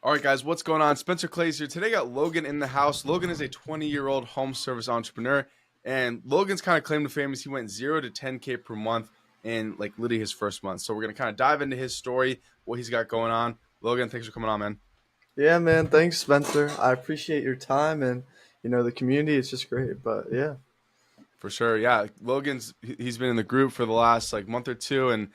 All right, guys, what's going on? Spencer Clays here. Today, got Logan in the house. Logan is a 20-year-old home service entrepreneur, and Logan's kind of claim to fame is he went 0 to 10K per month in like literally his first month. So we're gonna kind of dive into his story, what he's got going on. Logan, thanks for coming on, man. Yeah, man. Thanks, Spencer. I appreciate your time and the community. It's just great. But yeah, For sure, yeah. He's been in the group for the last like month or two, and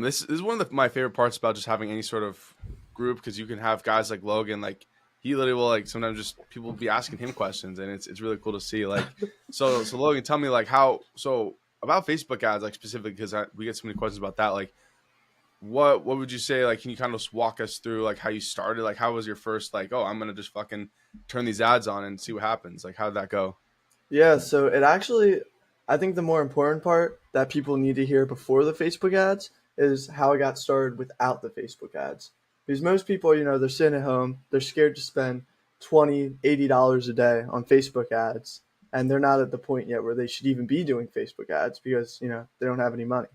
this is one of my favorite parts about just having any sort of group because you can have guys like Logan, like he literally will like sometimes just people will be asking him questions, and it's really cool to see. Like, so Logan, tell me like how about Facebook ads like specifically because we get so many questions about that. Like, what would you say? Like, can you kind of just walk us through like how you started? Like, how was your first like, oh, I'm gonna just fucking turn these ads on and see what happens? Like, how did that go? yeah. So it actually, I think the more important part that people need to hear before the Facebook ads is how I got started without the Facebook ads. Because most people, they're sitting at home, they're scared to spend 20, $80 a day on Facebook ads, and they're not at the point yet where they should even be doing Facebook ads because they don't have any money.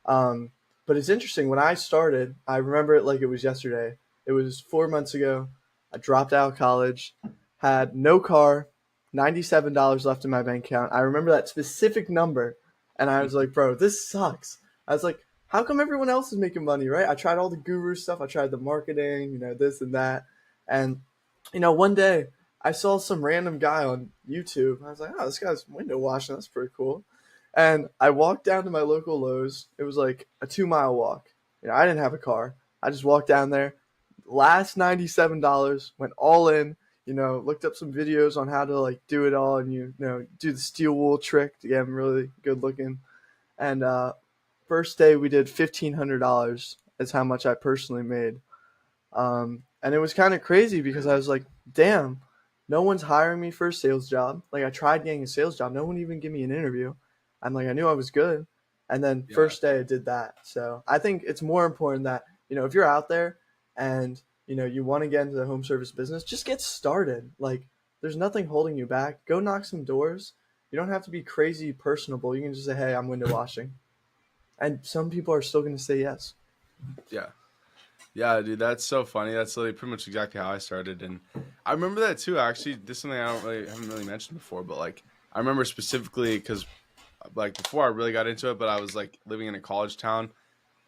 Um, but it's interesting. When I started, I remember it like it was yesterday. It was 4 months ago. I dropped out of college, had no car, $97 left in my bank account. I remember that specific number. And I was like, bro, this sucks. I was like, how come everyone else is making money, right? I tried all the guru stuff. I tried the marketing, this and that. And, one day I saw some random guy on YouTube. I was like, oh, this guy's window washing. That's pretty cool. And I walked down to my local Lowe's. It was like a 2 mile walk. I didn't have a car. I just walked down there. Last $97, went all in. Looked up some videos on how to like do it all and do the steel wool trick to get them really good looking. And first day we did $1,500 is how much I personally made. And it was kind of crazy because I was like, damn, no one's hiring me for a sales job. Like I tried getting a sales job. No one even gave me an interview. I'm like, I knew I was good. And then Yeah. first day I did that. So I think it's more important that, if you're out there and, you want to get into the home service business, just get started. Like there's nothing holding you back. Go knock some doors. You don't have to be crazy personable. You can just say, hey, I'm window washing. And some people are still going to say yes. Yeah. Yeah, dude, that's so funny. That's literally pretty much exactly how I started, and I remember that too. Actually, this is something haven't really mentioned before, but like I remember specifically because like before I really got into it, but I was like living in a college town,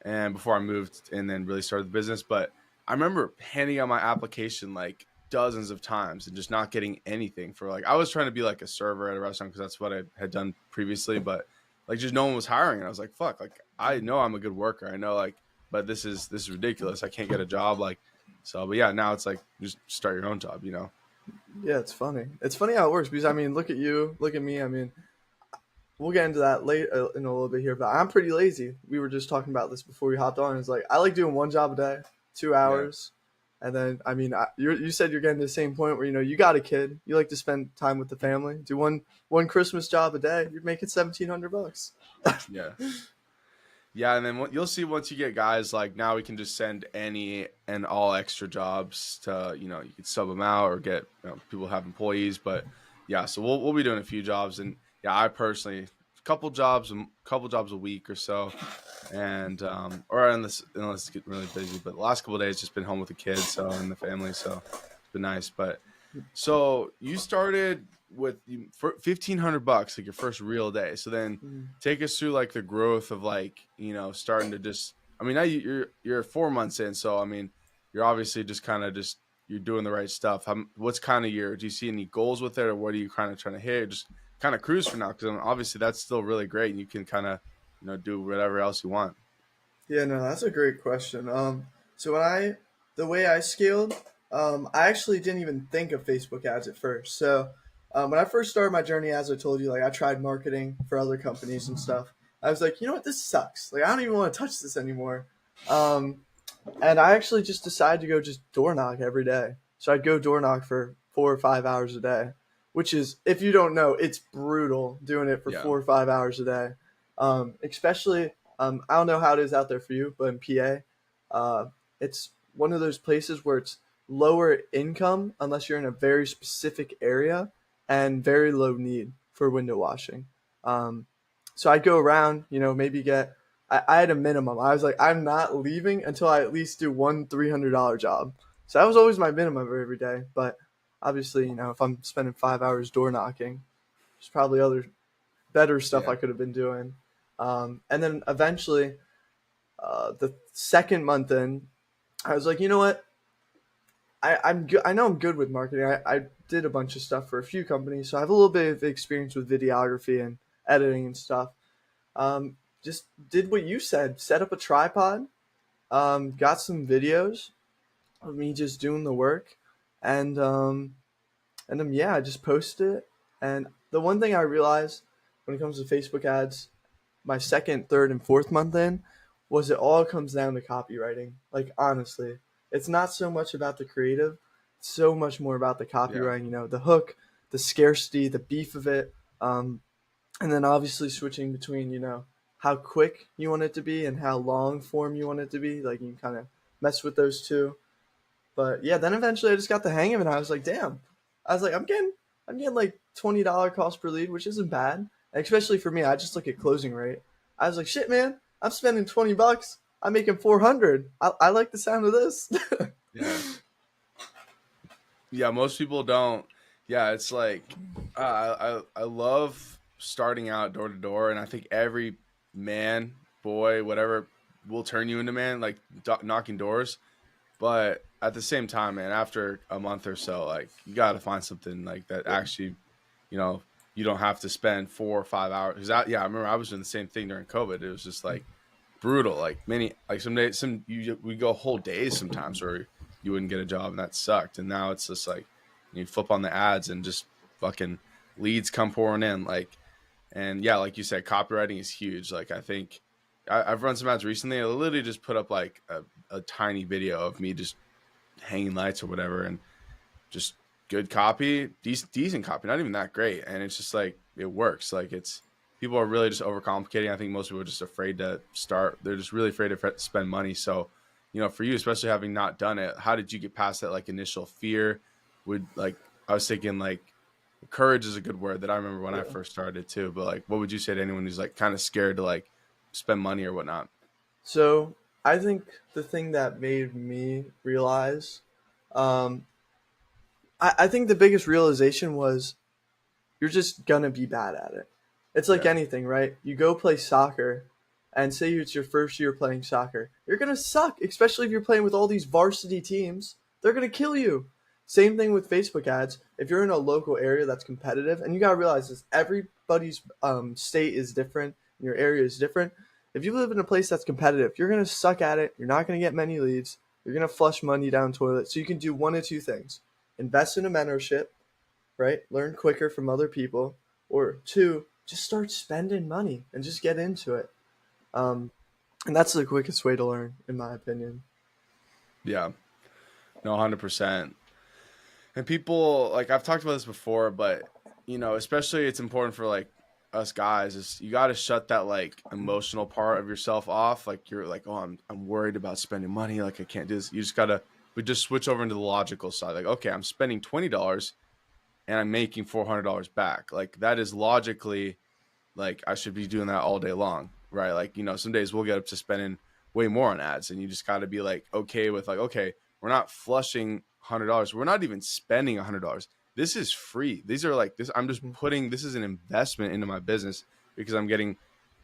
and before I moved and then really started the business. But I remember handing out my application like dozens of times and just not getting anything for like I was trying to be like a server at a restaurant because that's what I had done previously, but like just no one was hiring, and I was like, fuck, like I know I'm a good worker, I know like but this is ridiculous. I can't get a job. Like, so, but yeah, now it's like just start your own job, you know? Yeah, it's funny. It's funny how it works because, I mean, look at you, look at me. I mean, we'll get into that late in a little bit here, but I'm pretty lazy. We were just talking about this before we hopped on. It's like I like doing one job a day, two Yeah. hours, and then I mean, you said you're getting to the same point where you got a kid, you like to spend time with the family. Do one Christmas job a day, you're making $1,700. Yeah. Yeah. And then you'll see once you get guys like now we can just send any and all extra jobs to, you can sub them out or get people have employees. But yeah, so we'll be doing a few jobs. And yeah, I personally, couple jobs a week or so. And, or unless it's getting really busy, but the last couple of days just been home with the kids. So, and the family. So it's been nice. But so you started with 1,500 bucks, like your first real day. So then take us through like the growth of like, starting to just, I mean, now you're 4 months in. So, I mean, you're obviously just kind of just, you're doing the right stuff. What's kind of do you see any goals with it or what are you kind of trying to hit? Just kind of cruise for now. Cause obviously that's still really great. And you can kind of, do whatever else you want. Yeah, no, that's a great question. So the way I scaled, I actually didn't even think of Facebook ads at first. So, when I first started my journey, as I told you, like I tried marketing for other companies and stuff. I was like, you know what, this sucks. Like I don't even want to touch this anymore. Um, and I actually just decided to go just door knock every day. So I'd go door knock for 4 or 5 hours a day, which is, if you don't know, it's brutal doing it for Yeah. 4 or 5 hours a day. Especially, I don't know how it is out there for you, but in PA, it's one of those places where it's lower income unless you're in a very specific area and very low need for window washing. Um, so I'd go around, maybe I had a minimum. I was like, I'm not leaving until I at least do one $300 job. So that was always my minimum every day. But obviously, if I'm spending 5 hours door knocking, there's probably other better stuff Yeah. I could have been doing. And then eventually, the second month in, I was like, you know what? I'm good. I know I'm good with marketing. I did a bunch of stuff for a few companies, so I have a little bit of experience with videography and editing and stuff. Just did what you said, set up a tripod, got some videos of me just doing the work, and yeah, I just posted it. And the one thing I realized when it comes to Facebook ads, my second, third, and fourth month in, was it all comes down to copywriting. Like honestly, it's not so much about the creative, it's so much more about the Yeah. copywriting. The hook, the scarcity, the beef of it, and then obviously switching between how quick you want it to be and how long form you want it to be. Like you can kind of mess with those two. But yeah, then eventually I just got the hang of it. And I was like, damn. I was like, I'm getting like $20 cost per lead, which isn't bad. And especially for me, I just look at closing rate. I was like, shit, man, I'm spending $20. I'm making 400. I like the sound of this. Yeah. Yeah, most people don't. Yeah, it's like I love starting out door to door, and I think every man, boy, whatever, will turn you into man, like knocking doors. But at the same time, man, after a month or so, like you got to find something like that Yeah. actually, you know, you don't have to spend 4 or 5 hours. Yeah, I remember I was doing the same thing during COVID. It was just like brutal. Like many, like some days, we go whole days sometimes where you wouldn't get a job, and that sucked. And now it's just like you flip on the ads and just fucking leads come pouring in. Like, and yeah, like you said, copywriting is huge. Like I think I've run some ads recently. I literally just put up like a tiny video of me just hanging lights or whatever, and just good copy, decent copy, not even that great. And it's just like it works. Like it's people are really just overcomplicating. I think most people are just afraid to start. They're just really afraid to spend money. So, for you, especially having not done it, how did you get past that like initial fear? Would like I was thinking like courage is a good word that I remember when I Yeah. first started too. But like, what would you say to anyone who's like kind of scared to like spend money or whatnot? So I think the thing that made me realize, um, I think the biggest realization was you're just gonna be bad at it. It's like Yeah, anything, right? You go play soccer, and say it's your first year playing soccer. You're gonna suck, especially if you're playing with all these varsity teams. They're gonna kill you. Same thing with Facebook ads. If you're in a local area that's competitive, and you gotta realize this, everybody's state is different, and your area is different. If you live in a place that's competitive, you're gonna suck at it. You're not gonna get many leads. You're gonna flush money down toilet. So you can do one of two things: invest in a mentorship, right? Learn quicker from other people, or two, just start spending money and just get into it. Um, and that's the quickest way to learn, in my opinion. yeah, no, 100%. And people like I've talked about this before, but especially it's important for like us guys is you got to shut that like emotional part of yourself off. Like you're like, oh, I'm worried about spending money. Like I can't do this. You just gotta we just switch over into the logical side. Like, okay, I'm spending $20 and I'm making $400 back. Like that is logically like I should be doing that all day long, right? Like some days we'll get up to spending way more on ads, and you just got to be like okay with like okay, we're not flushing $100, we're not even spending $100. This is free. These are like this. I'm just Mhm. putting this is an investment into my business because I'm getting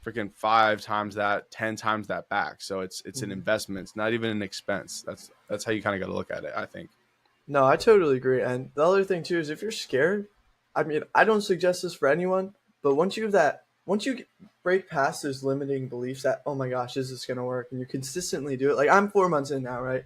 freaking 5 times that, 10 times that back. So it's an Mhm. investment. It's not even an expense. That's how you kind of got to look at it, I think. No, I totally agree. And the other thing too is if you're scared, I mean, I don't suggest this for anyone, but once you break past those limiting beliefs that, oh my gosh, is this gonna work? And you consistently do it. Like I'm 4 months in now, right?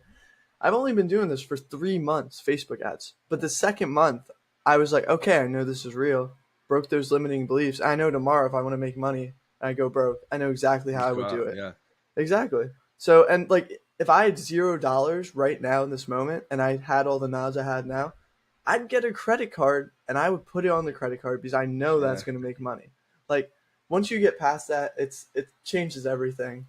I've only been doing this for 3 months, Facebook ads. But the second month, I was like, okay, I know this is real. Broke those limiting beliefs. I know tomorrow if I want to make money and I go broke, I know exactly how I Just go would do out. it. Yeah. Exactly. So, and like, if I had $0 right now in this moment and I had all the knowledge I had now, I'd get a credit card and I would put it on the credit card because I know Yeah. that's going to make money. Like, once you get past that, it changes everything.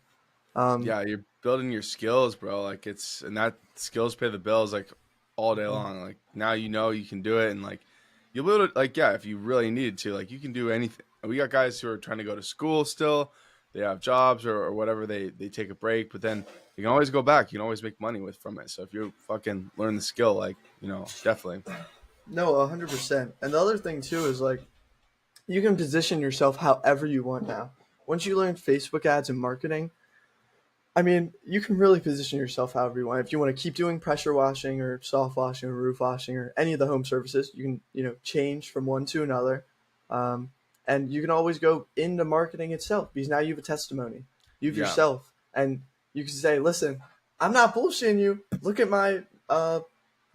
Um, Yeah, you're building your skills, bro. Like and that skills pay the bills like all day mhm. long. Like now you can do it, and like you'll be able to like yeah, if you really needed to, like you can do anything. We got guys who are trying to go to school still. they have jobs or whatever, they take a break, but then you can always go back. You can always make money from it. So if you fucking learn the skill, like, definitely. No, 100%. And the other thing too is like you can position yourself however you want now. Once you learn Facebook ads and marketing, I mean, you can really position yourself however you want. If you want to keep doing pressure washing or soft washing or roof washing or any of the home services, you can, change from one to another. Um, and you can always go into marketing itself because now you have a testimony. You have Yeah. yourself. And you can say, listen, I'm not bullshitting you. Look at my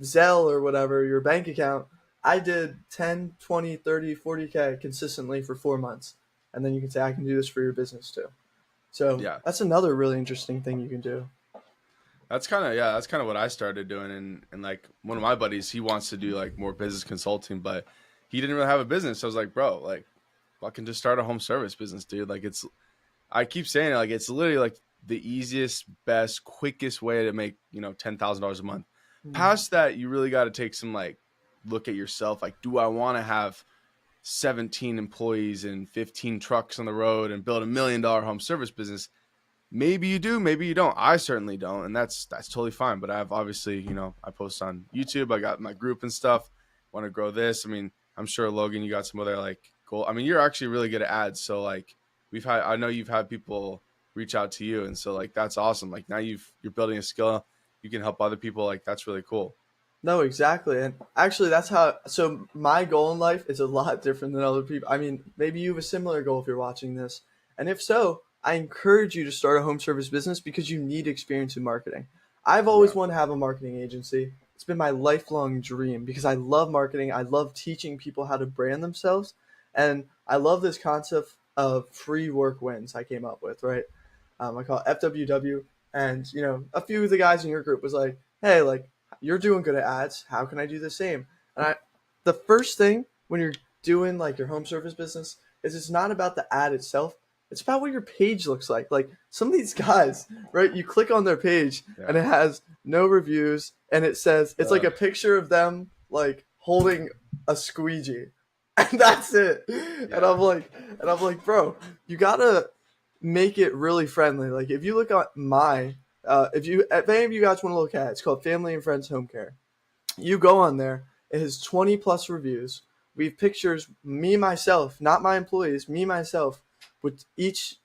Zelle or whatever, your bank account. I did 10, 20, 30, 40K consistently for 4 months. And then you can say, I can do this for your business too. So Yeah. that's another really interesting thing you can do. That's kind of what I started doing. And like one of my buddies, he wants to do like more business consulting, but he didn't really have a business. So I was like, bro, like fucking just start a home service business, dude. Like I keep saying it, like it's literally like the easiest, best, quickest way to make, $10,000 a month. Past that, you really got to take some like look at yourself. Like, do I want to have 17 employees and 15 trucks on the road and build $1 million home service business? Maybe you do, maybe you don't. I certainly don't, and that's totally fine. But I've obviously, I post on YouTube. I got my group and stuff. Want to grow this? I mean, I'm sure Logan, you got some other like goal. I mean, you're actually really good at ads. So like, I know you've had people reach out to you, and so like that's awesome. Like now you're building a skill. You can help other people. Like that's really cool. No, exactly. And actually, so my goal in life is a lot different than other people. I mean, maybe you have a similar goal if you're watching this. And if so, I encourage you to start a home service business because you need experience in marketing. I've always Yeah, wanted to have a marketing agency. It's been my lifelong dream because I love marketing. I love teaching people how to brand themselves. And I love this concept of free work wins I came up with, right? I call it FWW. And, a few of the guys in your group was like, hey, like, you're doing good at ads. How can I do the same? The first thing when you're doing like your home service business is it's not about the ad itself. It's about what your page looks like. Like some of these guys, right? You click on their page and yeah, it has no reviews and it says it's like uh, a picture of them like holding a squeegee, and that's it. yeah, And I'm like, bro, you gotta make it really friendly. Like if you look at if any of you guys want to look at it, it's called Family and Friends Home Care. You go on there, it has 20 plus reviews. We have pictures, me myself, not my employees, me myself, with each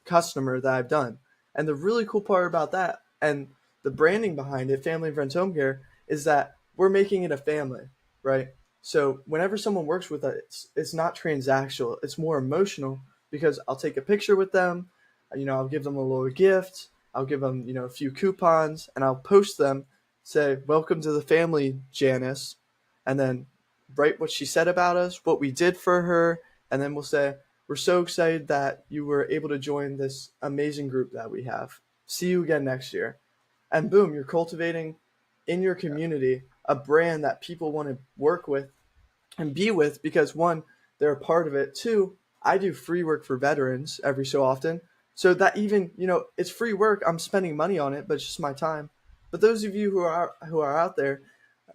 customer that I've done. And the really cool part about that and the branding behind it, Family and Friends Home Care, is that we're making it a family, right? So whenever someone works with us, it's not transactional, it's more emotional because I'll take a picture with them, I'll give them a little gift, I'll give them, a few coupons, and I'll post them, say, welcome to the family, Janice, and then write what she said about us, what we did for her, and then we'll say, we're so excited that you were able to join this amazing group that we have. See you again next year. And boom, you're cultivating in your yeah, community a brand that people want to work with and be with because one, they're a part of it. Two, I do free work for veterans every so often. So that even, it's free work. I'm spending money on it, but it's just my time. But those of you who are out there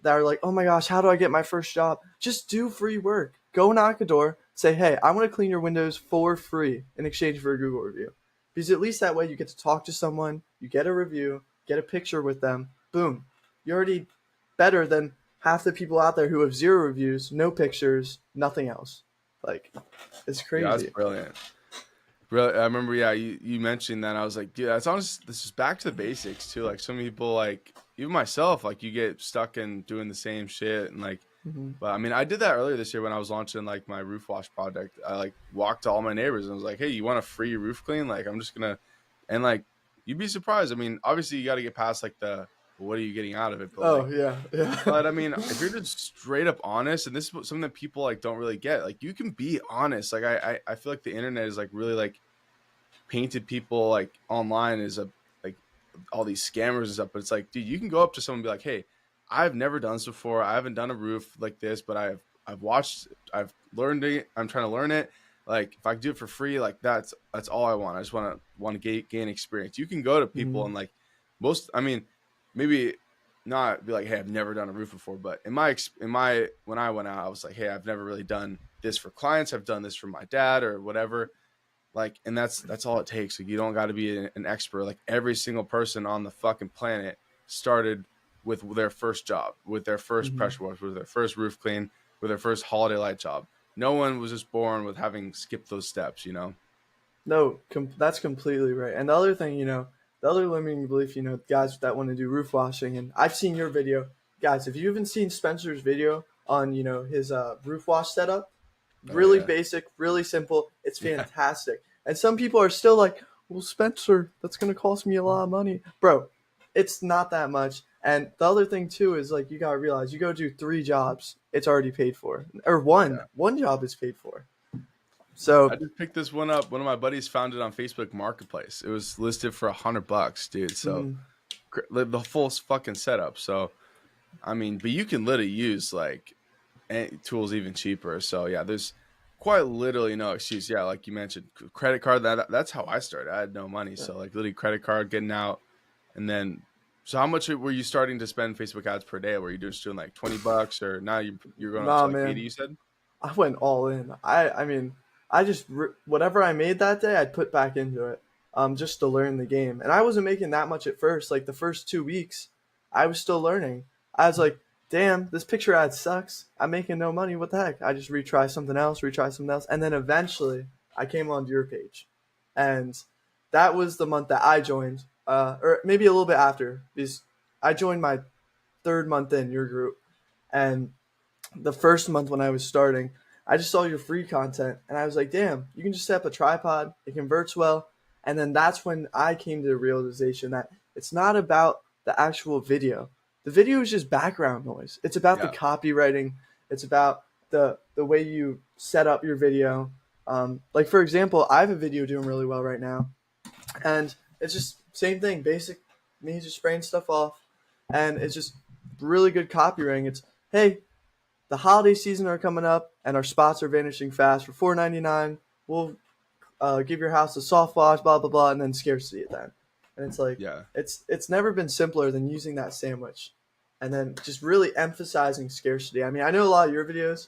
that are like, oh my gosh, how do I get my first job? Just do free work. Go knock a door, say, hey, I want to clean your windows for free in exchange for a Google review. Because at least that way you get to talk to someone, you get a review, get a picture with them. Boom. You're already better than half the people out there who have 0 reviews, no pictures, nothing else. Like, it's yeah. That's crazy. brilliant. Really, I remember, yeah, you mentioned that. And I was like, dude, that's honest. This is back to the basics too. Like some people, like even myself, like you get stuck in doing the same shit and like. Mm-hmm. But I mean, I did that earlier this year when I was launching like my roof wash project. I like walked to all my neighbors and was like, "Hey, you want a free roof clean? Like, I'm just gonna," and like, you'd be surprised. I mean, obviously, you got to get past like the what are you getting out of it, but Oh, like, yeah. Yeah. but I mean, if you're just straight up honest, and this is something that people like don't really get, like you can be honest. Like I feel like the internet is like really like painted people like online as a like all these scammers and stuff, but it's like, dude, you can go up to someone and be like, hey, I've never done this before. I haven't done a roof like this, but I've watched, I've learned it. I'm trying to learn it. Like if I could do it for free, like that's all I want. I just want to gain experience. You can go to people Mm-hmm. and like most, I mean, maybe not be like, hey, I've never done a roof before, but when I went out, I was like, hey, I've never really done this for clients. I've done this for my dad or whatever. Like, and that's all it takes. Like, you don't got to be an expert. Like, every single person on the fucking planet started with their first job, with their first Hmm. pressure wash, with their first roof clean, with their first holiday light job. No one was just born with having skipped those steps, you know? No, that's completely right. And the other thing, the other limiting belief, guys that want to do roof washing, and I've seen your video, guys. If you haven't seen Spencer's video on, his roof wash setup, Oh really yeah, basic, really simple. It's yeah, fantastic. And some people are still like, "Well, Spencer, that's gonna cost me a lot of money, bro." It's not that much. And the other thing too is like you gotta realize you go do 3 jobs, it's already paid for, or one yeah. one job is paid for. So I just picked this one up. One of my buddies found it on Facebook Marketplace. It was listed for $100, dude. So mhm. the full fucking setup. So I mean, but you can literally use like tools even cheaper. So yeah, there's quite literally no excuse. Yeah, like you mentioned, credit card. That's how I started. I had no money, Yeah. so like literally credit card, getting out, and then. So how much were you starting to spend Facebook ads per day? Were you just doing like $20, or now you're going up to Nah, like 80? man, You said. I went all in. I mean, whatever I made that day, I'd put back into it, just to learn the game. And I wasn't making that much at first. Like the first 2 weeks, I was still learning. I was like, damn, this picture ad sucks. I'm making no money. What the heck? I just retry something else, and then eventually I came onto your page, and that was the month that I joined, or maybe a little bit after, because I joined my 3rd month in your group, and the first month when I was starting, I just saw your free content and I was like, damn, you can just set up a tripod, it converts well. And then that's when I came to the realization that it's not about the actual video. The video is just background noise. It's about the Yeah. copywriting. It's about the way you set up your video. Like for example, I have a video doing really well right now, and it's just same thing, basic me just spraying stuff off, and it's just really good copywriting. It's hey, the holiday season are coming up, and our spots are vanishing fast. For $4.99, we'll give your house a soft wash, blah blah blah, and then scarcity at that. And it's like Yeah. it's never been simpler than using that sandwich, and then just really emphasizing scarcity. I mean, I know a lot of your videos.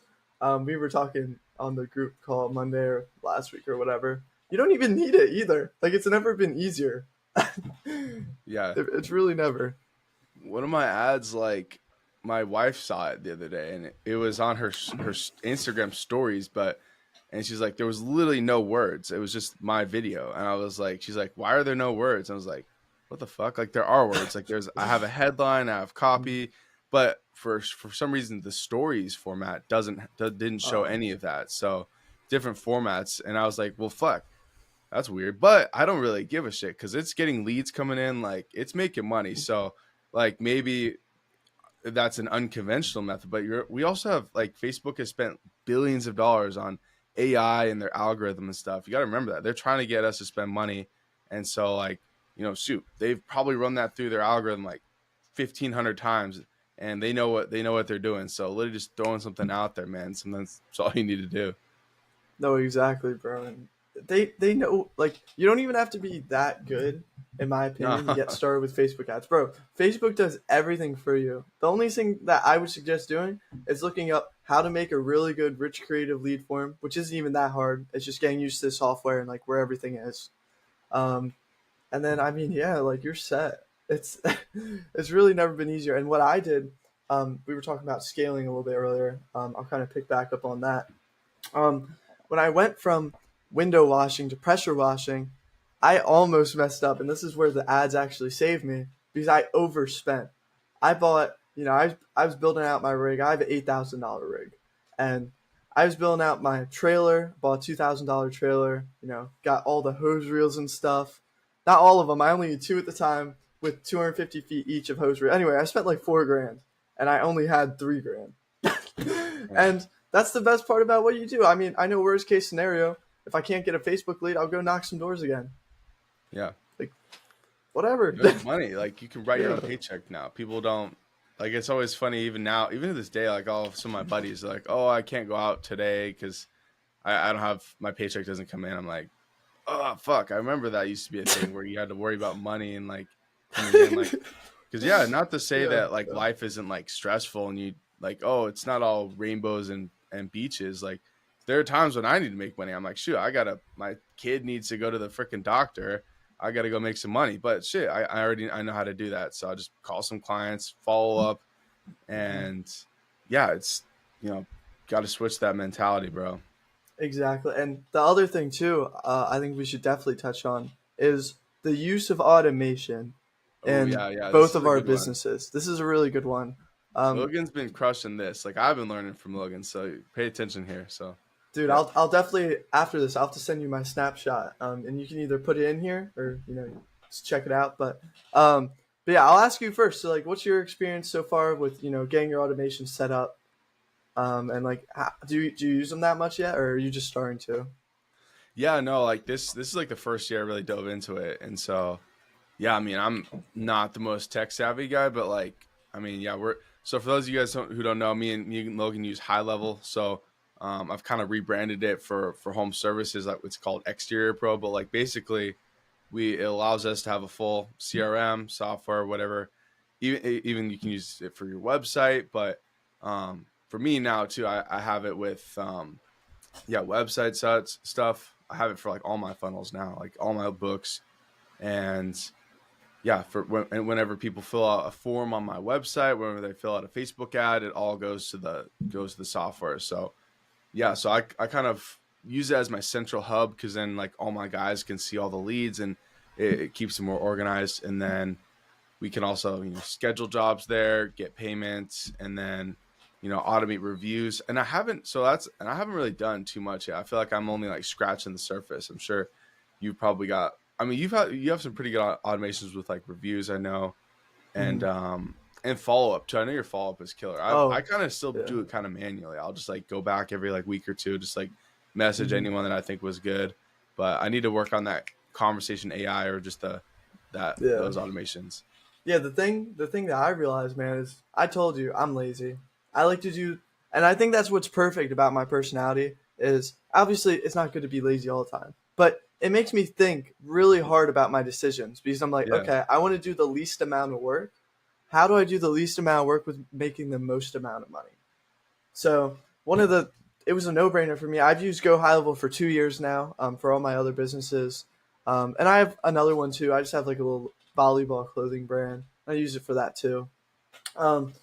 We were talking on the group call Monday or last week or whatever. You don't even need it either. Like it's never been easier. Yeah. It's really never. One of my ads, like my wife saw it the other day, and it was on her Instagram stories, but and she's like, there was literally no words. It was just my video, and I was like, she's like, why are there no words? And I was like, what the fuck? Like there are words. Like I have a headline, I have copy, but for some reason the stories format didn't show Um, any of that. So different formats, and I was like, well, fuck. That's weird, but I don't really give a shit because it's getting leads coming in, like it's making money. So, like maybe that's an unconventional method, but we also have like Facebook has spent billions of dollars on AI and their algorithm and stuff. You got to remember that they're trying to get us to spend money, and so like shoot, they've probably run that through their algorithm like 1,500 times, and they know what they're doing. So literally just throwing something out there, man. Sometimes that's all you need to do. No, exactly, bro. And they know, like you don't even have to be that good, in my opinion, to No, get started with Facebook ads, bro. Facebook does everything for you. The only thing that I would suggest doing is looking up how to make a really good, rich, creative lead form, which isn't even that hard. It's just getting used to the software and like where everything is. Um, and then I mean, yeah, like you're set. It's it's really never been easier. And what I did, we were talking about scaling a little bit earlier. I'll kind of pick back up on that. When I went from window washing to pressure washing, I almost messed up, and this is where the ads actually saved me because I overspent. I bought, I was building out my rig. I have an $8,000 rig, and I was building out my trailer. Bought a $2,000 trailer. Got all the hose reels and stuff. Not all of them. I only had two at the time with 250 feet each of hose reel. Anyway, I spent like $4,000, and I only had $3,000. And that's the best part about what you do. I mean, I know worst case scenario, if I can't get a Facebook lead, I'll go knock some doors again. yeah. Like whatever. You make money. Like you can write your Yeah. own paycheck now. People don't like. It's always funny even now, even to this day. Like all of some of my buddies are like, "Oh, I can't go out today because I don't have my paycheck doesn't come in." I'm like, "Oh fuck!" I remember that used to be a thing where you had to worry about money and like coming in. Like because yeah, not to say Yeah. that like life isn't like stressful and you like it's not all rainbows and beaches. Like there are times when I need to make money. I'm like, shoot, my kid needs to go to the freaking doctor. I got to go make some money. But shit, I know how to do that. So I just call some clients, follow up, and yeah, it's, you know, got to switch that mentality, bro. Exactly. And the other thing too, I think we should definitely touch on is the use of automation Oh in yeah, yeah. This both is of a our good one. businesses. This is a really good one. Um, Logan's been crushing this. Like I've been learning from Logan, so pay attention here. So Dude, yeah, I'll definitely after this I'll have to send you my snapshot, and you can either put it in here or just check it out. Um, but yeah, I'll ask you first. So like, what's your experience so far with getting your automation set up? And like, do you use them that much yet, or are you just starting to? yeah. No, like this is like the first year I really dove into it, and so yeah. I mean, I'm not the most tech savvy guy, but like, I mean, yeah. We're so for those of you guys who don't know, me and Logan use High Level. So I've kind of rebranded it for home services. Like it's called Exterior Pro, but like basically it allows us to have a full CRM software, whatever. Even you can use it for your website, but for me now too, I have it with yeah, website stuff. I have it for like all my funnels now, like all my books, and yeah, and whenever people fill out a form on my website, whenever they fill out a Facebook ad, it all goes to the software. So yeah, so I kind of use it as my central hub because then like all my guys can see all the leads and it keeps them more organized. And then we can also schedule jobs there, get payments, and then automate reviews. And I haven't really done too much yet. I feel like I'm only like scratching the surface. I'm sure you've probably got. I mean, you have some pretty good automations with like reviews, I know, Mhm. and follow up too. I know your follow up is killer. I Oh, kind of still yeah. do it kind of manually. I'll just like go back every like week or two, just like message Mhm. anyone that I think was good. But I need to work on that conversation AI or just Yeah. those automations. Yeah, the thing that I realized, man, is I told you I'm lazy. I like to do, and I think that's what's perfect about my personality is obviously it's not good to be lazy all the time, but it makes me think really hard about my decisions because I'm like, Yeah, okay, I want to do the least amount of work. How do I do the least amount of work with making the most amount of money? So one of the it was a no brainer for me. I've used Go High Level for 2 years now for all my other businesses, and I have another one too. I just have like a little volleyball clothing brand. I use it for that too. Um,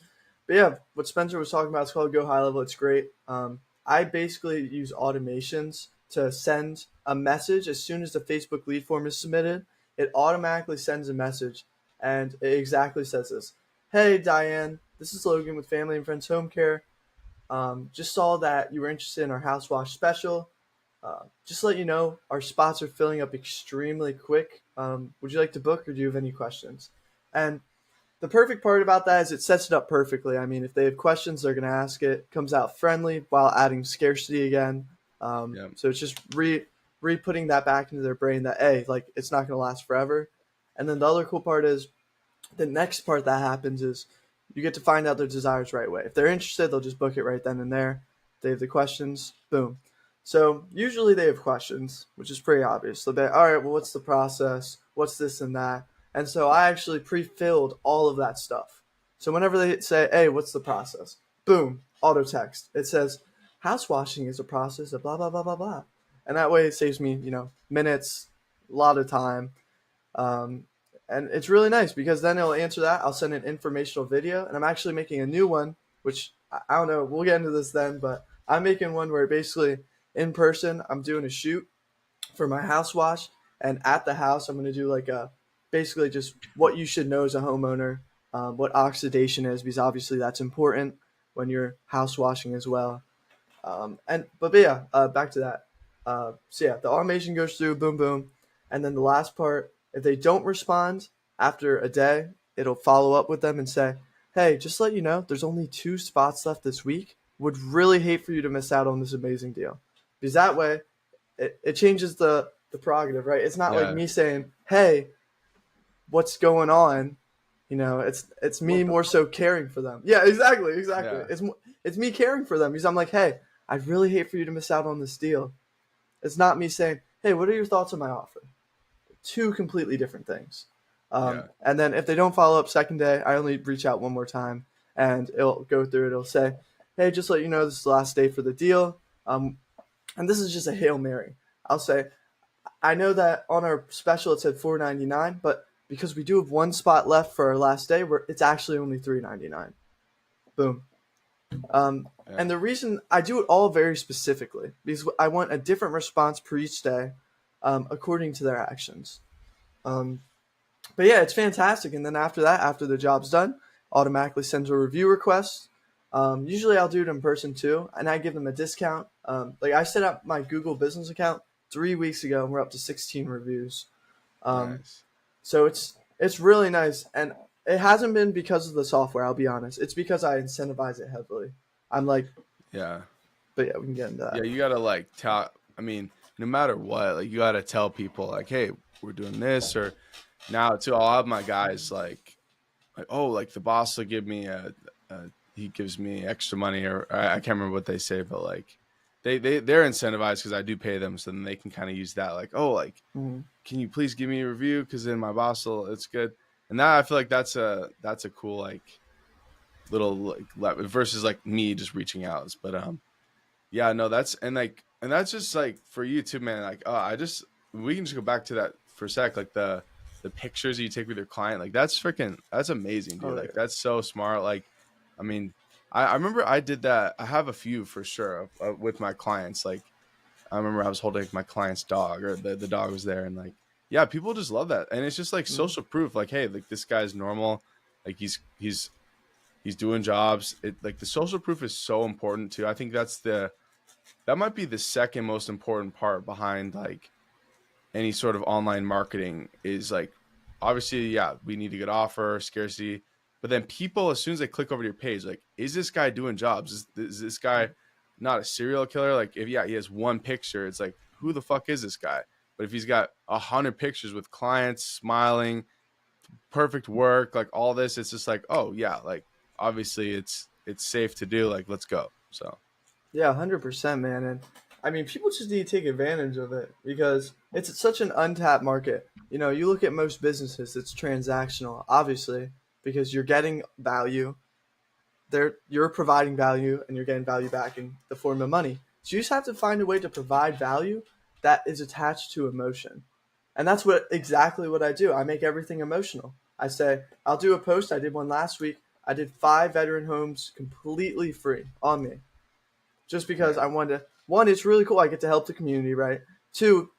but yeah, what Spencer was talking about is called Go High Level. It's great. I basically use automations to send a message as soon as the Facebook lead form is submitted. It automatically sends a message, and it exactly says this: "Hey Diane, this is Logan with Family and Friends Home Care. Just saw that you were interested in our house wash special. Just to let you know, our spots are filling up extremely quick. Would you like to book or do you have any questions?" And the perfect part about that is it sets it up perfectly. I mean, if they have questions, they're going to ask it. Comes out friendly while adding scarcity again. yeah, So it's just re putting that back into their brain that hey, like it's not going to last forever. And then the other cool part is the next part that happens is you get to find out their desires right away. If they're interested, they'll just book it right then and there. If they have the questions, boom. So usually they have questions, which is pretty obvious. They'll be like, all right, well, what's the process? What's this and that? And so I actually pre-filled all of that stuff. So whenever they say, hey, what's the process? Boom, auto text. It says, house washing is a process of blah, blah, blah, blah, blah. And that way it saves me, minutes, a lot of time. Um, and it's really nice because then it'll answer that. I'll send an informational video, and I'm actually making a new one, which I don't know. We'll get into this then, but I'm making one where basically in person, I'm doing a shoot for my house wash, and at the house, I'm going to do like a basically just what you should know as a homeowner, what oxidation is, because obviously that's important when you're house washing as well. But yeah, back to that. So yeah, the automation goes through, boom, boom, and then the last part, if they don't respond after a day, it'll follow up with them and say, "Hey, just to let you know, there's only 2 spots left this week. Would really hate for you to miss out on this amazing deal." Because that way, it changes the prerogative, right? It's not like yeah. me saying, "Hey, what's going on?" It's me What the more fuck? so caring for them. Yeah, exactly, exactly. Yeah, It's me caring for them because I'm like, hey, I'd really hate for you to miss out on this deal. It's not me saying, hey, what are your thoughts on my offer? Two completely different things. yeah, And then if they don't follow up second day, I only reach out one more time and it'll go through. It'll say, hey, just let you know this is the last day for the deal. Um, and this is just a Hail Mary. I'll say, I know that on our special it said $4.99, but because we do have one spot left for our last day, it's actually only $3.99. Boom. Yeah. And the reason I do it all very specifically because I want a different response per each day, according to their actions. But yeah, it's fantastic. And then after that, after the job's done, automatically sends a review request. Usually I'll do it in person too, and I give them a discount. Like I set up my Google business account 3 weeks ago, and we're up to 16 reviews. Nice. So it's really nice, and it hasn't been because of the software. I'll be honest. It's because I incentivize it heavily. I'm like, Yeah. but yeah, we can get into that. Yeah, you gotta like tell. I mean, no matter what, like you gotta tell people like, hey, we're doing this. Or now too, I'll have my guys like oh, like the boss will give me he gives me extra money, or I can't remember what they say, but like they're incentivized because I do pay them, so then they can kind of use that like, oh, like Mhm. can you please give me a review, because then my boss will, it's good. And that, I feel like that's a cool like little like versus like me just reaching out. But yeah, no, that's just like for you too, man. Like we can just go back to that for a sec, like the pictures that you take with your client, like that's amazing, dude. Oh Like yeah. that's so smart. Like I mean, I remember I did that. I have a few for sure with my clients. Like I remember I was holding my client's dog, or the dog was there, and like yeah, people just love that, and it's just like Mhm. social proof. Like hey, like this guy's normal. Like he's doing jobs. It like the social proof is so important too. I think that might be the second most important part behind like any sort of online marketing is like obviously, yeah, we need a good offer, scarcity, but then people, as soon as they click over to your page, like, is this guy doing jobs? Is this guy not a serial killer? Like if yeah, he has one picture, it's like, who the fuck is this guy? But if he's got 100 pictures with clients smiling, perfect work, like all this, it's just like, oh yeah, like obviously it's safe to do, like let's go. So Yeah, 100%, man. And I mean, people just need to take advantage of it because it's such an untapped market. You know, you look at most businesses, it's transactional, obviously, because you're getting value. You're providing value and you're getting value back in the form of money. So you just have to find a way to provide value that is attached to emotion. And that's exactly what I do. I make everything emotional. I say, I'll do a post. I did one last week. I did 5 veteran homes completely free on me just because right. I wanted to. One, it's really cool. I get to help the community, right? Two,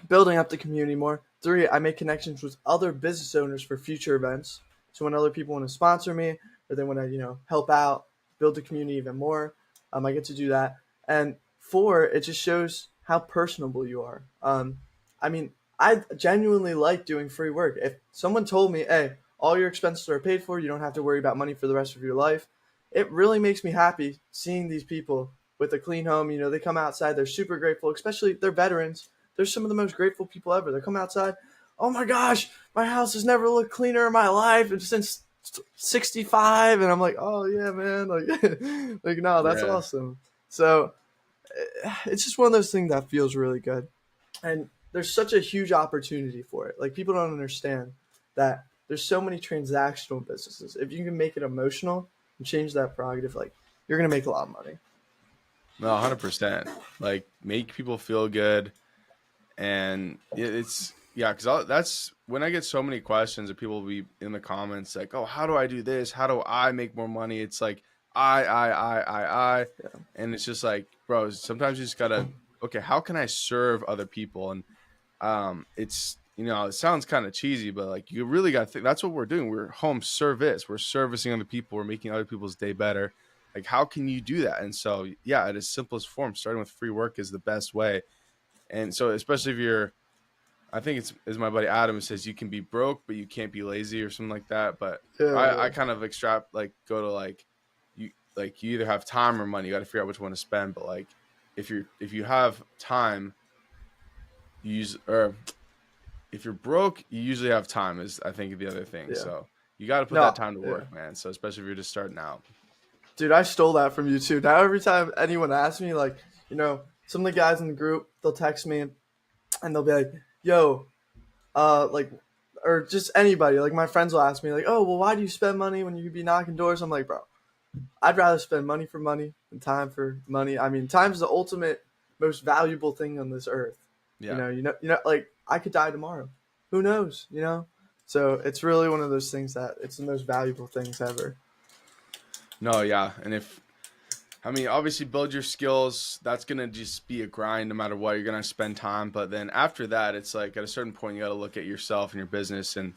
building up the community more. Three, I make connections with other business owners for future events. So when other people want to sponsor me or they want to, help out, build the community even more, I get to do that. And four, it just shows how personable you are. I mean, I genuinely like doing free work. If someone told me, hey, all your expenses are paid for, you don't have to worry about money for the rest of your life, it really makes me happy seeing these people with a clean home. They come outside, they're super grateful, especially they're veterans. They're some of the most grateful people ever. They come outside, oh my gosh, my house has never looked cleaner in my life since 65. And I'm like, oh yeah, man. Like, like no, that's Yeah. awesome. So it's just one of those things that feels really good. And there's such a huge opportunity for it. Like people don't understand that there's so many transactional businesses. If you can make it emotional and change that prerogative, like you're gonna make a lot of money. No, 100%. Like make people feel good. And it's yeah, because that's when I get so many questions and people will be in the comments like, oh, how do I do this? How do I make more money? It's like I, Yeah. and it's just like, bro, sometimes you just gotta, okay, how can I serve other people? And it's, it sounds kind of cheesy, but like you really got to think that's what we're doing. We're home service. We're servicing other people. We're making other people's day better. Like, how can you do that? And so, yeah, at its simplest form, starting with free work is the best way. And so, especially if you're, I think it's as my buddy Adam says, you can be broke, but you can't be lazy or something like that. But Yeah, I kind of extract go to you either have time or money. You got to figure out which one to spend. But like if you have time, you use, or if you're broke, you usually have time is I think the other thing. yeah. So you got to put that No, time to yeah. work, man. So especially if you're just starting out. Dude, I stole that from you too. Now every time anyone asks me, like, some of the guys in the group, they'll text me and they'll be like, yo, like, or just anybody, like my friends will ask me, like, oh, well, why do you spend money when you could be knocking doors? I'm like, bro, I'd rather spend money for money than time for money. I mean, time's the ultimate most valuable thing on this earth. Yeah. Like I could die tomorrow. Who knows? So it's really one of those things that it's the most valuable things ever. No, yeah. And obviously build your skills. That's going to just be a grind no matter what. You're going to spend time. But then after that, it's like at a certain point, you got to look at yourself and your business and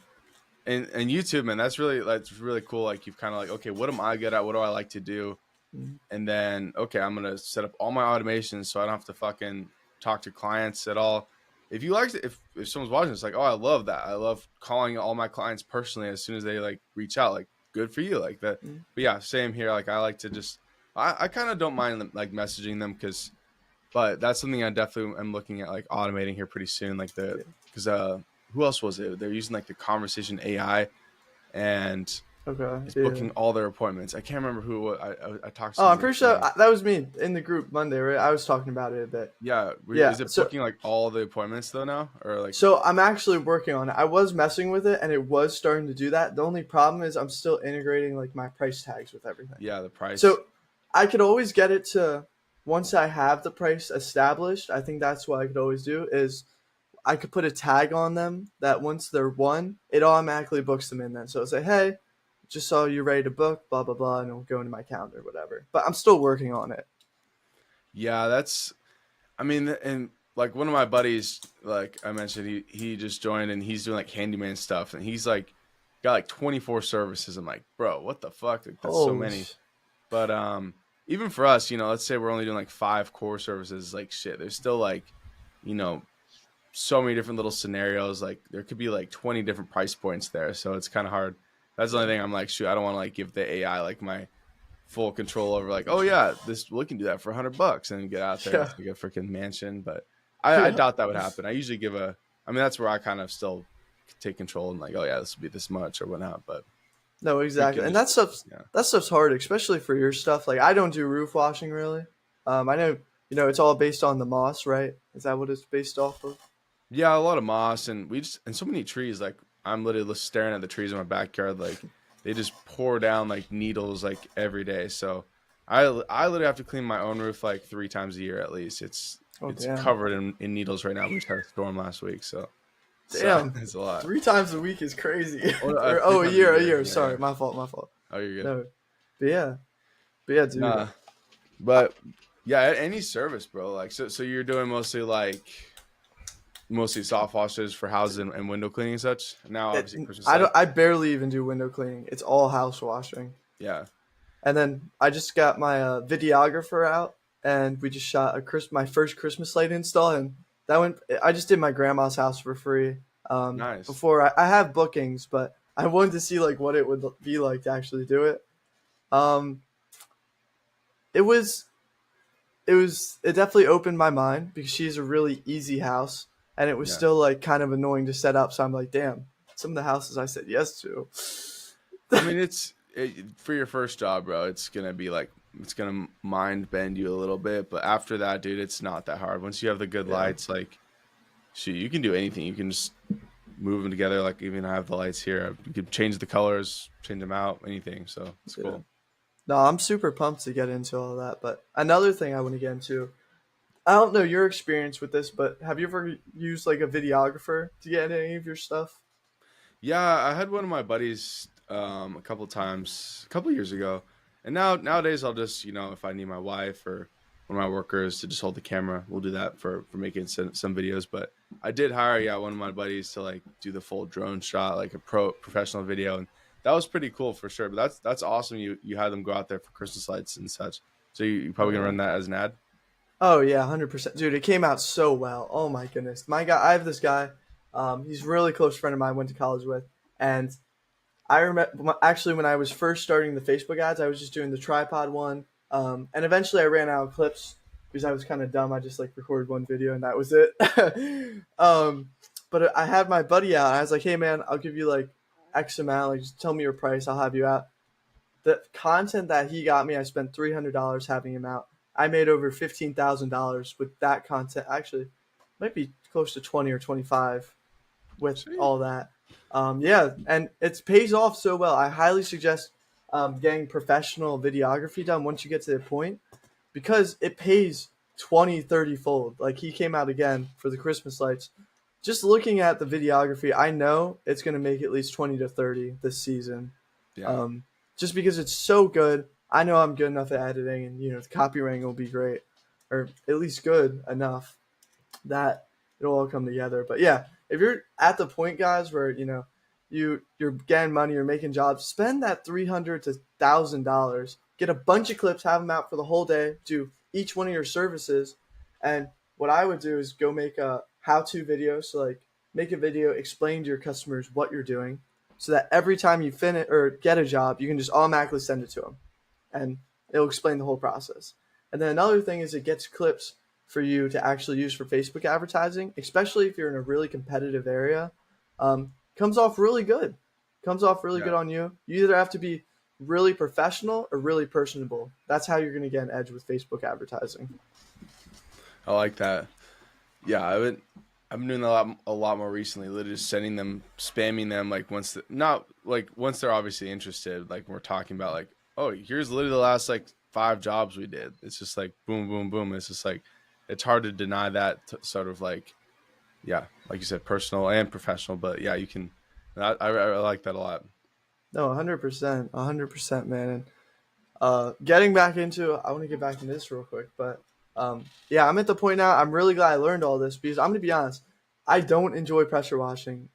YouTube, man. That's really cool. Like you've kind of like, okay, what am I good at? What do I like to do? Mhm. And then, okay, I'm going to set up all my automations so I don't have to fucking talk to clients at all. If you like, if someone's watching, it's like, oh, I love that. I love calling all my clients personally as soon as they like reach out. Like, good for you, like that. Mhm. But yeah, same here. Like, I like to just, I kind of don't mind like messaging them but that's something I definitely am looking at like automating here pretty soon. Like because who else was it? They're using like the conversation AI, and Okay. it's Yeah. booking all their appointments. I can't remember who I talked to. Oh, I'm pretty sure that was me in the group Monday, right? I was talking about it a bit. Yeah. Yeah, Is it so- booking like all the appointments though now, or like? So I'm actually working on it. I was messing with it, and it was starting to do that. The only problem is I'm still integrating like my price tags with everything. Yeah, the price. So I could always get it to once I have the price established. I think that's what I could always do is I could put a tag on them that once they're won, it automatically books them in. Then so it'll say, hey, just saw you ready to book, blah blah blah, and it'll go into my calendar, whatever. But I'm still working on it. Yeah, and like one of my buddies, like I mentioned, he just joined and he's doing like handyman stuff, and he's like got like 24 services. I'm like, bro, what the fuck? Like, that's so many. But even for us, let's say we're only doing like 5 core services, like shit. There's still like, so many different little scenarios. Like there could be like 20 different price points there, so it's kind of hard. That's the only thing I'm like, shoot, I don't want to like give the AI like my full control over like, oh yeah, we can do that for $100 and get out there. Yeah. It's like a freaking mansion. But I doubt that would happen. I usually that's where I kind of still take control and like, oh yeah, this will be this much or whatnot. But No, exactly. And that stuff's hard, especially for your stuff. Like I don't do roof washing really. I know, it's all based on the moss, right? Is that what it's based off of? yeah, a lot of moss and so many trees. Like I'm literally just staring at the trees in my backyard. Like they just pour down like needles like every day. So I literally have to clean my own roof like 3 times a year at least. It's Damn. covered in needles right now. We just had a storm last week, so Damn, it's a lot. 3 times a week is crazy. Or, a year. yeah, Sorry, yeah. my fault. Oh, you're good. No, but yeah, dude. Nah. But yeah, any service, bro. Like so you're doing mostly soft washes for houses and window cleaning and such. Now obviously Christmas. I barely even do window cleaning. It's all house washing. Yeah. And then I just got my videographer out, and we just shot my first Christmas light install, and that went. I just did my grandma's house for free. Nice. Before I have bookings, but I wanted to see like what it would be like to actually do it. It definitely opened my mind because she's a really easy house, and it was still like kind of annoying to set up. So I'm like, damn, some of the houses I said yes to. I mean, for your first job, bro. It's gonna mind bend you a little bit, but after that, dude, it's not that hard. Once you have the good lights, like, shoot, you can do anything. You can just move them together. Like even I have the lights here. You can change the colors, change them out, anything. So it's cool. No, I'm super pumped to get into all that. But another thing I want to get into, I don't know your experience with this, but have you ever used like a videographer to get any of your stuff? Yeah, I had one of my buddies a couple times, a couple years ago, and nowadays I'll just if I need my wife or one of my workers to just hold the camera, we'll do that for making some videos. But I did hire one of my buddies to like do the full drone shot, like a professional video, and that was pretty cool for sure. But that's awesome. You had them go out there for Christmas lights and such. So you probably gonna run that as an ad? Oh yeah, 100%, dude. It came out so well. Oh my goodness, my guy. I have this guy. He's a really close friend of mine. Went to college with, and I remember actually when I was first starting the Facebook ads, I was just doing the tripod one, and eventually I ran out of clips because I was kind of dumb. I just like recorded one video and that was it. But I had my buddy out. I was like, hey man, I'll give you like X amount. Like just tell me your price. I'll have you out. The content that he got me, I spent $300 having him out. I made over $15,000 with that content. Actually, might be close to 20 or 25 with all that. Yeah, and it pays off so well. I highly suggest getting professional videography done once you get to the point because it pays 20, 30 fold. Like he came out again for the Christmas lights. Just looking at the videography, I know it's going to make at least 20 to 30 this season. Yeah. Um, just because it's so good. I know I'm good enough at editing, and the copywriting will be great, or at least good enough that it'll all come together. But yeah, if you're at the point, guys, where you're getting money, you're making jobs, spend that $300 to $1,000, get a bunch of clips, have them out for the whole day, do each one of your services. And what I would do is go make a how-to video. So like make a video, explain to your customers what you're doing, so that every time you finish or get a job, you can just automatically send it to them, and it'll explain the whole process. And then another thing is it gets clips for you to actually use for Facebook advertising, especially if you're in a really competitive area. Comes off really good. Comes off really good on you. You either have to be really professional or really personable. That's how you're going to get an edge with Facebook advertising. I like that. Yeah, I've been doing a lot more recently. Literally just sending them, spamming them, like once they're obviously interested. Like we're talking about, like, oh, here's literally the last like 5 jobs we did. It's just like boom, boom, boom. It's just like it's hard to deny that sort of like, yeah, like you said, personal and professional. But yeah, you can. I like that a lot. No, 100%, man. And getting back into, I want to get back into this real quick, but yeah, I'm at the point now. I'm really glad I learned all this, because I'm gonna be honest, I don't enjoy pressure washing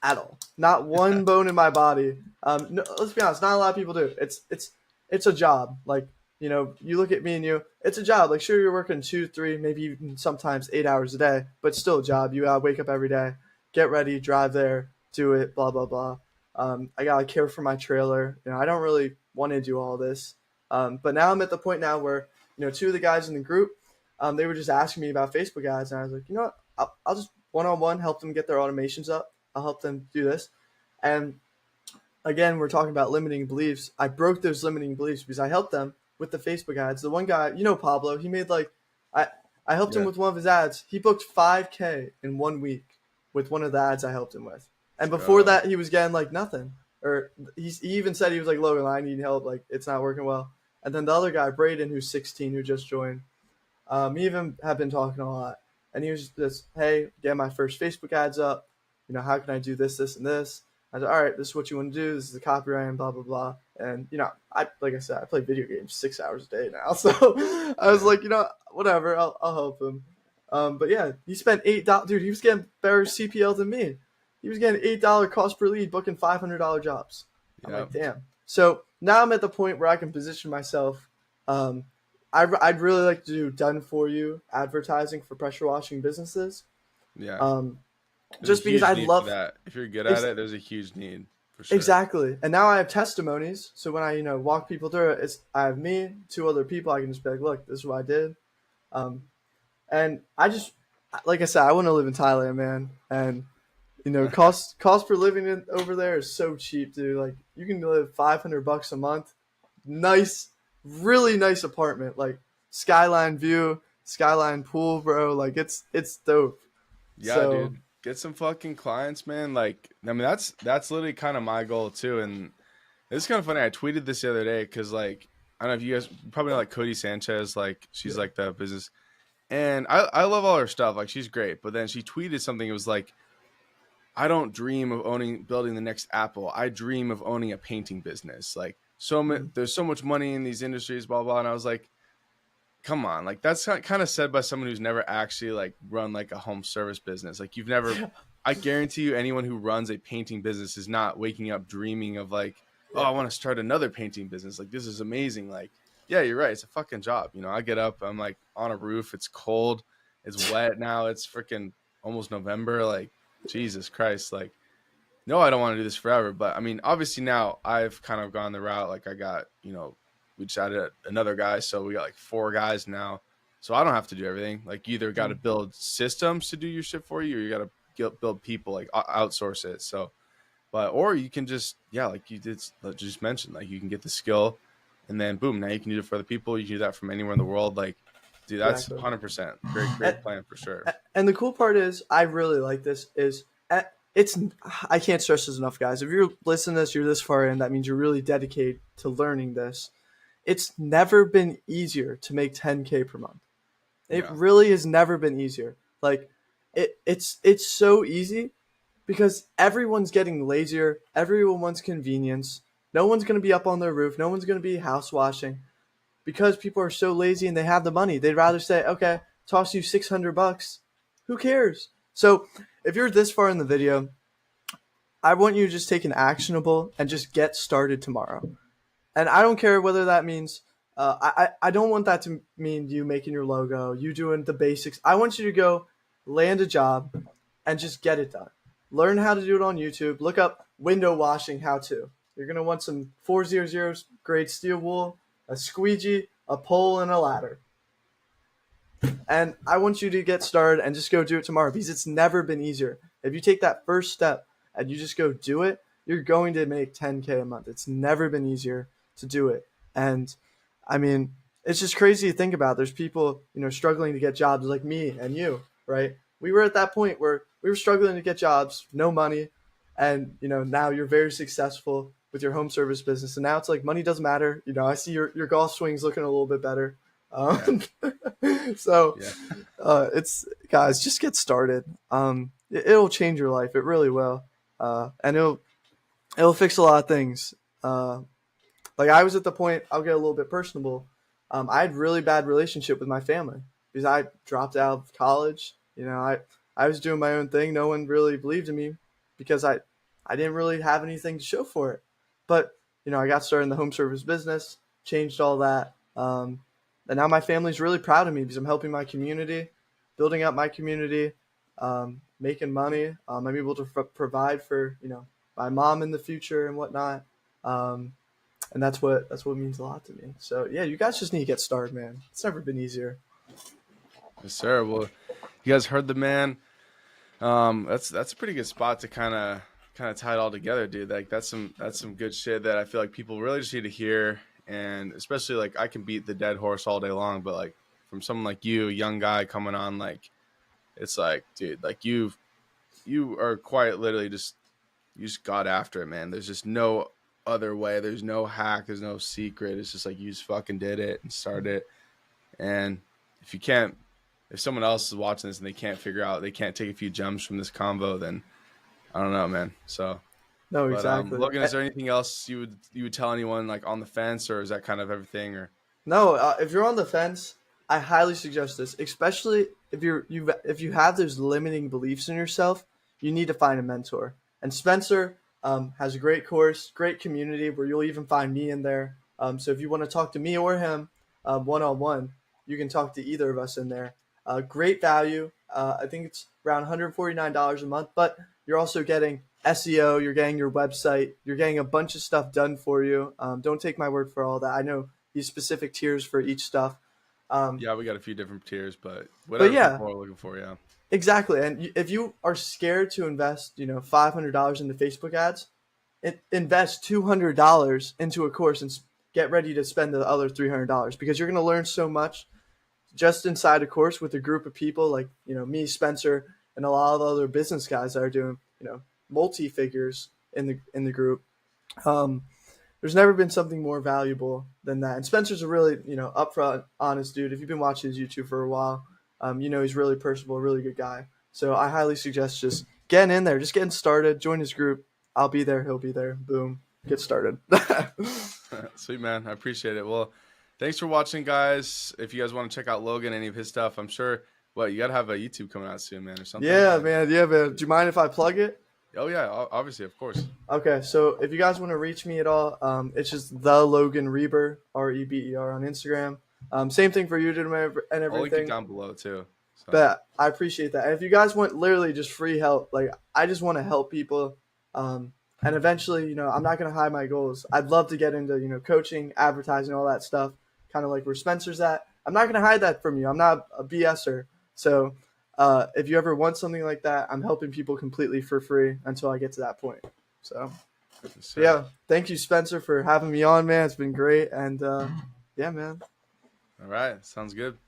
at all. Not one bone in my body. No, let's be honest, not a lot of people do. It's a job. Like, you look at me and it's a job. Like, sure, you're working 2, 3, maybe even sometimes 8 hours a day, but still a job. You gotta wake up every day, get ready, drive there, do it, blah blah blah. I gotta care for my trailer. I don't really want to do all this. But now I'm at the point now where 2 of the guys in the group, they were just asking me about Facebook ads, and I was like, you know what, I'll just one-on-one help them get their automations up. I'll help them do this. And again, we're talking about limiting beliefs. I broke those limiting beliefs because I helped them with the Facebook ads. The one guy, Pablo, he made I helped him with one of his ads. He booked 5K in 1 week with one of the ads I helped him with. And before that, he was getting like nothing. Or he even said, he was like, Logan, I need help. Like, it's not working well. And then the other guy, Braden, who's 16, who just joined, he even have been talking a lot. And he was just, hey, get my first Facebook ads up. How can I do this, this, and this? I said, all right, this is what you want to do. This is the copyright and blah, blah, blah. And, like I said, I play video games 6 hours a day now. So I was like, whatever, I'll help him. But yeah, he spent $8. Dude, he was getting better CPL than me. He was getting $8 cost per lead, booking $500 jobs. I'm like, damn. So now I'm at the point where I can position myself. I'd really like to do done for you advertising for pressure washing businesses. Yeah. Just because I love that. If you're good at it, there's a huge need for sure. Exactly. And now I have testimonies. So when I, walk people through it, I have me, 2 other people. I can just be like, look, this is what I did. And I just, like I said, I want to live in Thailand, man. And cost per living over there is so cheap, dude. Like, you can live $500 a month. Nice, really nice apartment, like skyline view, skyline pool, bro. Like, it's dope. Yeah, dude. Get some fucking clients, man. Like, I mean, that's literally kind of my goal too. And it's kind of funny. I tweeted this the other day because, like, I don't know if you guys probably know, like, Cody Sanchez. Like, she's like the business, and I love all her stuff. Like, she's great. But then she tweeted something. It was like, I don't dream of building the next Apple. I dream of owning a painting business. Like, there's so much money in these industries, blah, blah. And I was like, come on. Like, that's kind of said by someone who's never actually like run like a home service business. Like, you've never, I guarantee you, anyone who runs a painting business is not waking up dreaming of like, oh, I want to start another painting business. Like, this is amazing. Like, yeah, you're right. It's a fucking job. I get up, I'm like on a roof. It's cold. It's wet now. It's freaking almost November. Like, Jesus Christ. Like, no, I don't want to do this forever. But I mean, obviously now I've kind of gone the route. Like, I got, we just added another guy. So we got like 4 guys now. So I don't have to do everything. Like, you either got to build systems to do your shit for you, or you got to build people, like outsource it. So, or you can just, like you just mentioned, like, you can get the skill and then boom, now you can do it for other people. You can do that from anywhere in the world. Like, dude, that's 100% great plan for sure. And the cool part is, I really like this, is I can't stress this enough, guys. If you're listening to this, you're this far in, that means you're really dedicated to learning this. It's never been easier to make $10K per month. It Yeah. really has never been easier. Like it's so easy because everyone's getting lazier. Everyone wants convenience. No one's going to be up on their roof. No one's going to be house washing because people are so lazy and they have the money. They'd rather say, "Okay, toss you $600. Who cares?" So, if you're this far in the video, I want you to just take an actionable and just get started tomorrow. And I don't care whether that means I don't want that to mean you making your logo, you doing the basics. I want you to go land a job and just get it done. Learn how to do it on YouTube. Look up window washing how to. You're gonna want some 400 grade steel wool, a squeegee, a pole, and a ladder. And I want you to get started and just go do it tomorrow because it's never been easier. If you take that first step and you just go do it, you're going to make 10K a month. It's never been easier to do it. And I mean, it's just crazy to think about. There's people, struggling to get jobs like me and you, right? We were at that point where we were struggling to get jobs, no money. And, now you're very successful with your home service business. And now it's like money doesn't matter. I see your golf swings looking a little bit better. So Yeah. it's guys, just get started. It'll change your life. It really will. And it'll fix a lot of things. Like I was at the point, I'll get a little bit personable. I had really bad relationship with my family because I dropped out of college. I was doing my own thing. No one really believed in me because I didn't really have anything to show for it. But, I got started in the home service business, changed all that. And now my family's really proud of me because I'm helping my community, building up my community, making money. I'm able to provide for, my mom in the future and whatnot. And that's what means a lot to me. So yeah, you guys just need to get started, man. It's never been easier. Yes, sir. Well, you guys heard the man. That's a pretty good spot to kind of tie it all together, dude. Like that's some good shit that I feel like people really just need to hear. And especially like I can beat the dead horse all day long, but like from someone like you, a young guy coming on, like it's like, dude, like you are quite literally you just got after it, man. There's just no other way. There's no hack. There's no secret. It's just like you just fucking did it and started it. And if someone else is watching this and they can't take a few gems from this convo, then I don't know, man. So No, but, exactly. Logan, is there anything else you would tell anyone like on the fence, or is that kind of everything? Or No, if you're on the fence, I highly suggest this, especially if if you have those limiting beliefs in yourself. You need to find a mentor. And Spencer has a great course, great community where you'll even find me in there. So if you want to talk to me or him one-on-one, you can talk to either of us in there. Great value. I think it's around $149 a month, but you're also getting SEO, you're getting your website, you're getting a bunch of stuff done for you. Don't take my word for all that. I know these specific tiers for each stuff. yeah, we got a few different tiers, but whatever yeah. people are looking for, yeah. Exactly. And if you are scared to invest, $500 into Facebook ads, invest $200 into a course and get ready to spend the other $300 because you're going to learn so much just inside a course with a group of people like, me, Spencer, and a lot of other business guys that are doing, multi figures in the group. There's never been something more valuable than that. And Spencer's a really, upfront, honest dude. If you've been watching his YouTube for a while, he's really personable, really good guy. So I highly suggest just getting in there, just getting started, join his group. I'll be there. He'll be there. Boom. Get started. Sweet, man. I appreciate it. Well, thanks for watching, guys. If you guys want to check out Logan, any of his stuff, I'm sure, you got to have a YouTube coming out soon, man, or something. Yeah, man. Do you mind if I plug it? Oh, yeah. Obviously, of course. Okay, so if you guys want to reach me at all, it's just the Logan Reber, Reber on Instagram. Same thing for YouTube and everything. I'll link it down below, too. So. But I appreciate that. And if you guys want literally just free help, like I just want to help people. And eventually, I'm not going to hide my goals. I'd love to get into, coaching, advertising, all that stuff, kind of like where Spencer's at. I'm not going to hide that from you. I'm not a BSer. So if you ever want something like that, I'm helping people completely for free until I get to that point. So, yeah, thank you, Spencer, for having me on, man. It's been great. And, yeah, man. All right. Sounds good.